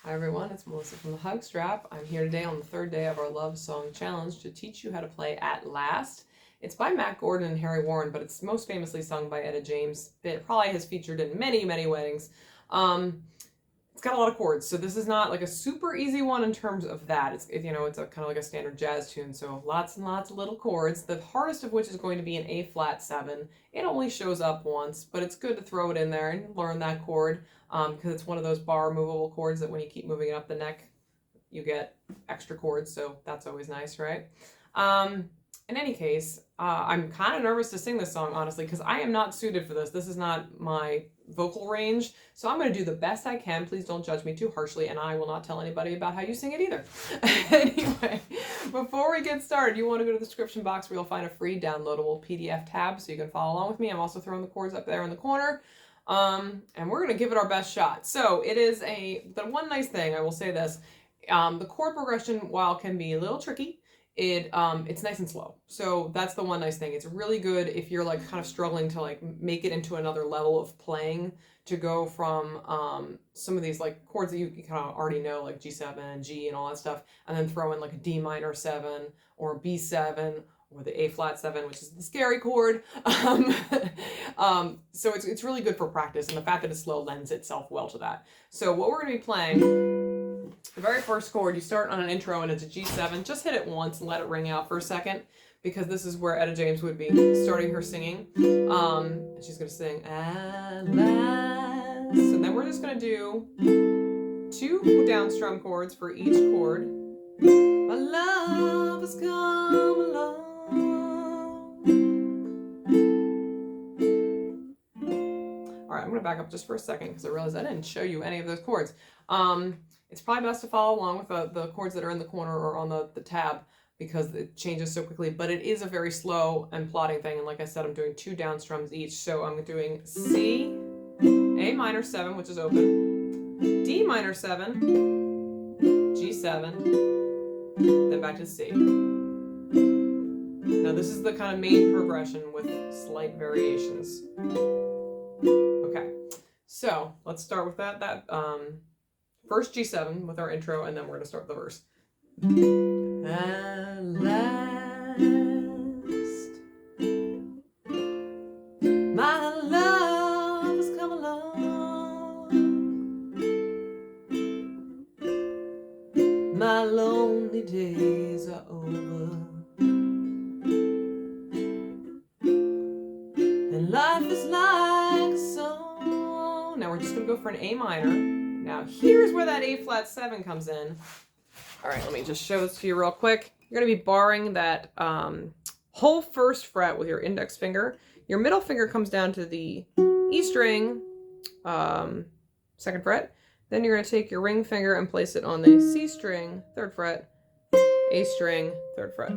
Hi everyone, it's Melissa from the Hug Strap. I'm here today on the third day of our Love Song Challenge to teach you how to play At Last. It's by Matt Gordon and Harry Warren, but it's most famously sung by Etta James. It probably has featured in many, many weddings. It's got a lot of chords, so this is not like a super easy one in terms of that. It's a kind of like a standard jazz tune, so lots and lots of little chords. The hardest of which is going to be an A flat 7. It only shows up once, but it's good to throw it in there and learn that chord because it's one of those bar movable chords that when you keep moving it up the neck, you get extra chords, so that's always nice, right? In any case, I'm kind of nervous to sing this song, honestly, because I am not suited for this. This is not my vocal range, so I'm going to do the best I can. Please don't judge me too harshly, and I will not tell anybody about how you sing it either. Anyway, before we get started, you want to go to the description box where you'll find a free downloadable PDF tab so you can follow along with me. I'm also throwing the chords up there in the corner. And we're going to give it our best shot. So it is the one nice thing, I will say this, the chord progression, while can be a little tricky, it's nice and slow. So that's the one nice thing. It's really good if you're like kind of struggling to like make it into another level of playing, to go from some of these like chords that you kind of already know, like G7, G and all that stuff, and then throw in like a D minor 7 or a B7 or the A flat 7, which is the scary chord. So it's really good for practice, and the fact that it's slow lends itself well to that. So what we're going to be playing, the very first chord, you start on an intro and it's a G7. Just hit it once and let it ring out for a second, because this is where Etta James would be starting her singing. And she's going to sing At Last. And then we're just going to do 2 down strum chords for each chord. My love has come along. Alright, I'm going to back up just for a second because I realized I didn't show you any of those chords. It's probably best to follow along with the chords that are in the corner or on the tab, because it changes so quickly, but it is a very slow and plodding thing. And like I said, I'm doing 2 down strums each. So I'm doing C, A minor 7, which is open, D minor 7, G7, then back to C. Now this is the kind of main progression with slight variations. Okay, so let's start with that first G7 with our intro, and then we're going to start the verse. At last, my love has come along. My lonely days are over, and life is like a song. Now we're just going to go for an A minor. Now here's where that A flat 7 comes in. All right, let me just show this to you real quick. You're going to be barring that whole first fret with your index finger. Your middle finger comes down to the E string, 2nd fret. Then you're going to take your ring finger and place it on the C string, 3rd fret, A string, 3rd fret.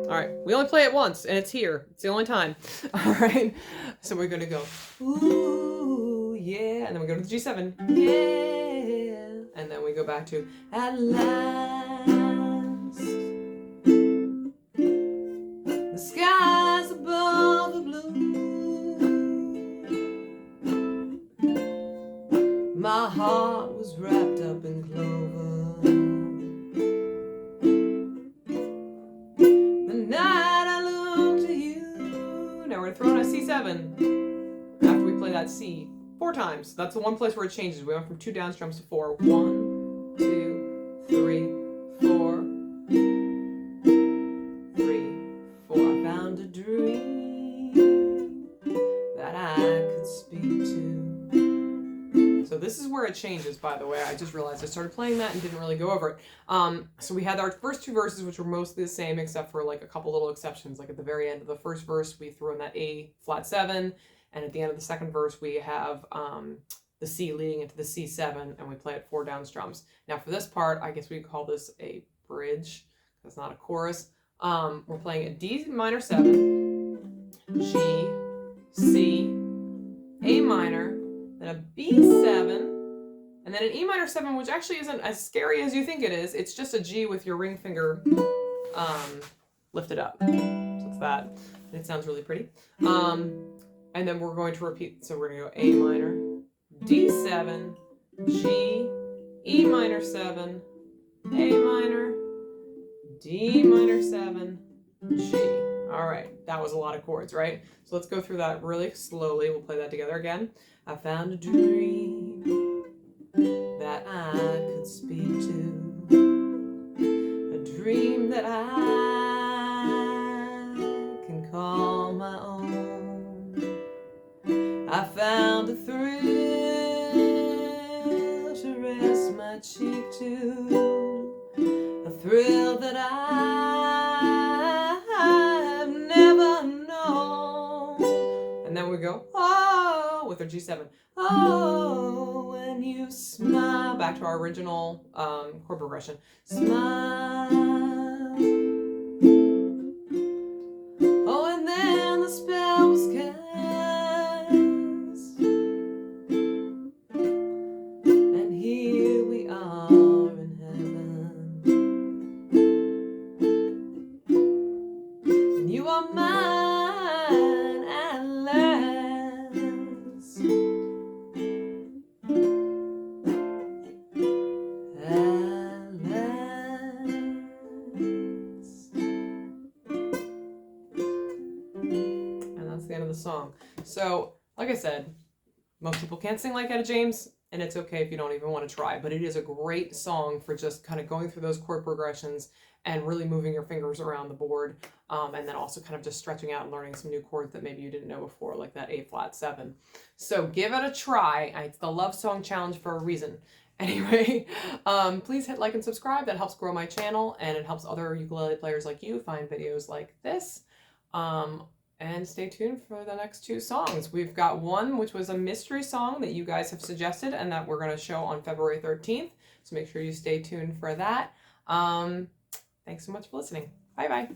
All right, we only play it once, and it's here. It's the only time. All right, so we're going to go, ooh, yeah, and then we go to the G7, yeah. And then we go back to At Last. The skies above the blue. My heart was wrapped up in clover. The night I looked to you. Now we're throwing a C7 after we play that C 4 times. That's the one place where it changes. We went from 2 down strums to 4. 1, 2, 3, 4. 3, 4. I found a dream that I could speak to. So this is where it changes, by the way. I just realized I started playing that and didn't really go over it. So we had our first 2 verses, which were mostly the same, except for like a couple little exceptions. Like at the very end of the first verse, we threw in that A flat 7. And at the end of the second verse, we have the C leading into the C7, and we play it 4 down strums. Now for this part, I guess we call this a bridge. That's not a chorus. We're playing a D minor 7, G, C, A minor, then a B7, and then an E minor 7, which actually isn't as scary as you think it is. It's just a G with your ring finger lifted up. So it's that. It sounds really pretty. And then we're going to repeat. So we're going to go A minor, D7, G, E minor 7, A minor, D minor 7, G. All right, that was a lot of chords, right? So let's go through that really slowly. We'll play that together again. I found a dream that I could speak to, a dream that I can call my own. I found a thrill to rest my cheek to, a thrill that I've never known. And then we go, oh, with our G7. Oh, when you smile. Back to our original chord progression. Smile. Oh, and then the spell was cast. And here we are in heaven. And you are mine at last. At last. And that's the end of the song. So, like I said, most people can't sing like Etta James, and it's okay if you don't even want to try, but it is a great song for just kind of going through those chord progressions and really moving your fingers around the board, and then also kind of just stretching out and learning some new chords that maybe you didn't know before, like that A flat 7. So give it a try. It's the Love Song Challenge for a reason. Anyway, please hit like and subscribe. That helps grow my channel, and it helps other ukulele players like you find videos like this. And stay tuned for the next 2 songs. We've got one which was a mystery song that you guys have suggested and that we're going to show on February 13th. So make sure you stay tuned for that. Thanks so much for listening. Bye-bye.